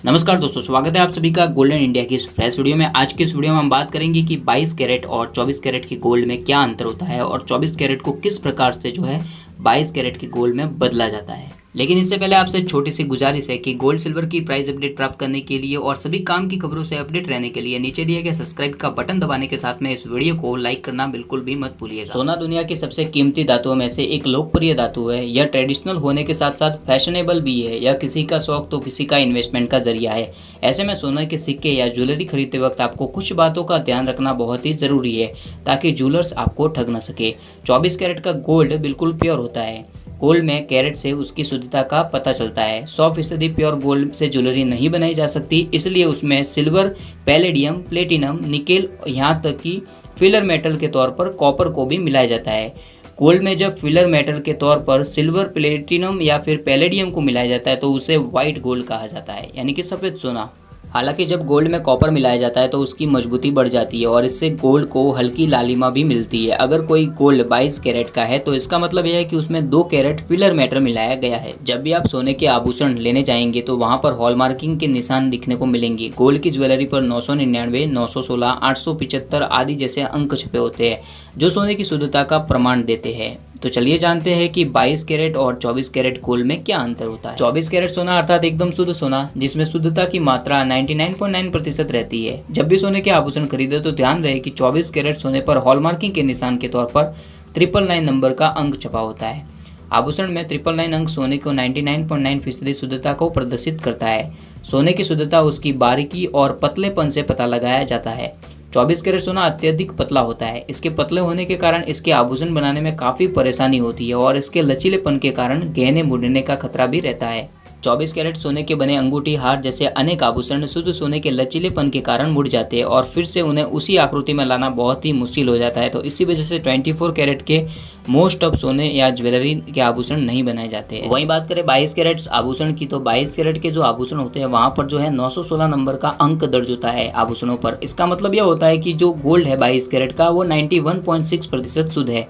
नमस्कार दोस्तों, स्वागत है आप सभी का गोल्डन इंडिया की इस फ्रेश वीडियो में। आज की इस वीडियो में हम बात करेंगे कि 22 कैरेट और 24 कैरेट के गोल्ड में क्या अंतर होता है और 24 कैरेट को किस प्रकार से 22 कैरेट के गोल्ड में बदला जाता है। लेकिन इससे पहले आपसे छोटी सी गुजारिश है कि गोल्ड सिल्वर की प्राइस अपडेट प्राप्त करने के लिए और सभी काम की खबरों से अपडेट रहने के लिए नीचे दिए गए सब्सक्राइब का बटन दबाने के साथ में इस वीडियो को लाइक करना बिल्कुल भी मत भूलिएगा। सोना दुनिया की सबसे कीमती धातुओं में से एक लोकप्रिय धातु है। यह ट्रेडिशनल होने के साथ साथ फैशनेबल भी है। यह किसी का शौक तो किसी का इन्वेस्टमेंट का जरिया है। ऐसे में सोने के सिक्के या ज्वेलरी खरीदते वक्त आपको कुछ बातों का ध्यान रखना बहुत ही जरूरी है ताकि ज्वेलर्स आपको ठग न सके। 24 कैरेट का गोल्ड बिल्कुल प्योर होता है। गोल्ड में कैरेट से उसकी शुद्धता का पता चलता है। 100% प्योर गोल्ड से ज्वेलरी नहीं बनाई जा सकती, इसलिए उसमें सिल्वर, पैलेडियम, प्लेटिनम, निकेल, यहाँ तक कि फिलर मेटल के तौर पर कॉपर को भी मिलाया जाता है। गोल्ड में जब फिलर मेटल के तौर पर सिल्वर, प्लेटिनम या फिर पैलेडियम को मिलाया जाता है तो उसे व्हाइट गोल्ड कहा जाता है, यानी कि सफ़ेद सोना। हालांकि जब गोल्ड में कॉपर मिलाया जाता है तो उसकी मजबूती बढ़ जाती है और इससे गोल्ड को हल्की लालिमा भी मिलती है। अगर कोई गोल्ड 22 कैरेट का है तो इसका मतलब यह है कि उसमें 2 कैरेट फिलर मेटल मिलाया गया है। जब भी आप सोने के आभूषण लेने जाएंगे तो वहां पर हॉलमार्किंग के निशान दिखने को मिलेंगे। गोल्ड की ज्वेलरी पर 999, 916, 875 आदि जैसे अंक छपे होते हैं जो सोने की शुद्धता का प्रमाण देते हैं। तो चलिए जानते हैं कि 22 कैरेट और 24 कैरेट गोल्ड में क्या अंतर होता है। 24 कैरेट सोना अर्थात एकदम शुद्ध सोना, जिसमें शुद्धता की मात्रा 99.9% रहती है। जब भी सोने के आभूषण खरीदे तो ध्यान रहे कि 24 कैरेट सोने पर हॉलमार्किंग के निशान के तौर पर 999 नंबर का अंक छपा होता है। आभूषण में 999 अंक सोने को 99.9% शुद्धता को प्रदर्शित करता है। सोने की शुद्धता उसकी बारीकी और पतलेपन से पता लगाया जाता है। 24 कैरेट सोना अत्यधिक पतला होता है। इसके पतले होने के कारण इसके आभूषण बनाने में काफ़ी परेशानी होती है और इसके लचीलेपन के कारण गहने मुड़ने का खतरा भी रहता है। 24 कैरेट सोने के बने अंगूठी, हार जैसे अनेक आभूषण शुद्ध सोने के लचीलेपन के कारण मुड़ जाते हैं और फिर से उन्हें उसी आकृति में लाना बहुत ही मुश्किल हो जाता है। तो इसी वजह से 24 कैरेट के मोस्ट ऑफ सोने या ज्वेलरी के आभूषण नहीं बनाए जाते हैं। वहीं बात करें 22 कैरेट आभूषण की, तो 22 कैरेट के जो आभूषण होते हैं वहां पर 916 नंबर का अंक दर्ज होता है आभूषणों पर। इसका मतलब यह होता है कि जो गोल्ड है 22 कैरेट का वो 91.6% शुद्ध है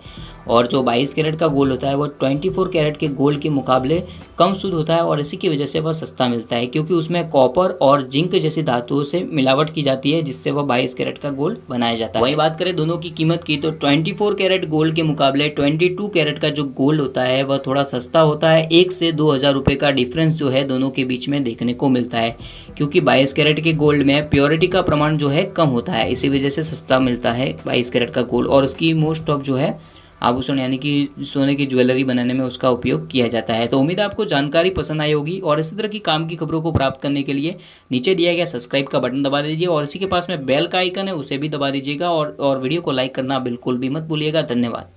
और जो 22 कैरेट का गोल्ड होता है वो 24 कैरेट के गोल्ड के मुकाबले कम शुद्ध होता है और इसी की वजह से वह सस्ता मिलता है, क्योंकि उसमें कॉपर और जिंक जैसी धातुओं से मिलावट की जाती है जिससे वह 22 कैरेट का गोल्ड बनाया जाता है। वहीं बात करें दोनों की कीमत की, तो 24 कैरेट गोल्ड के मुकाबले 22 कैरेट का जो गोल्ड होता है वह थोड़ा सस्ता होता है। 1 से 2 हज़ार रुपये का डिफरेंस जो है दोनों के बीच में देखने को मिलता है, क्योंकि 22 कैरेट के गोल्ड में प्योरिटी का प्रमाण जो है कम होता है, इसी वजह से सस्ता मिलता है 22 कैरेट का गोल्ड और उसकी मोस्ट ऑफ आभूषण यानी कि सोने की ज्वेलरी बनाने में उसका उपयोग किया जाता है। तो उम्मीद है आपको जानकारी पसंद आई होगी और इसी तरह की काम की खबरों को प्राप्त करने के लिए नीचे दिया गया सब्सक्राइब का बटन दबा दीजिए और इसी के पास में बेल का आइकन है उसे भी दबा दीजिएगा और वीडियो को लाइक करना बिल्कुल भी मत भूलिएगा। धन्यवाद।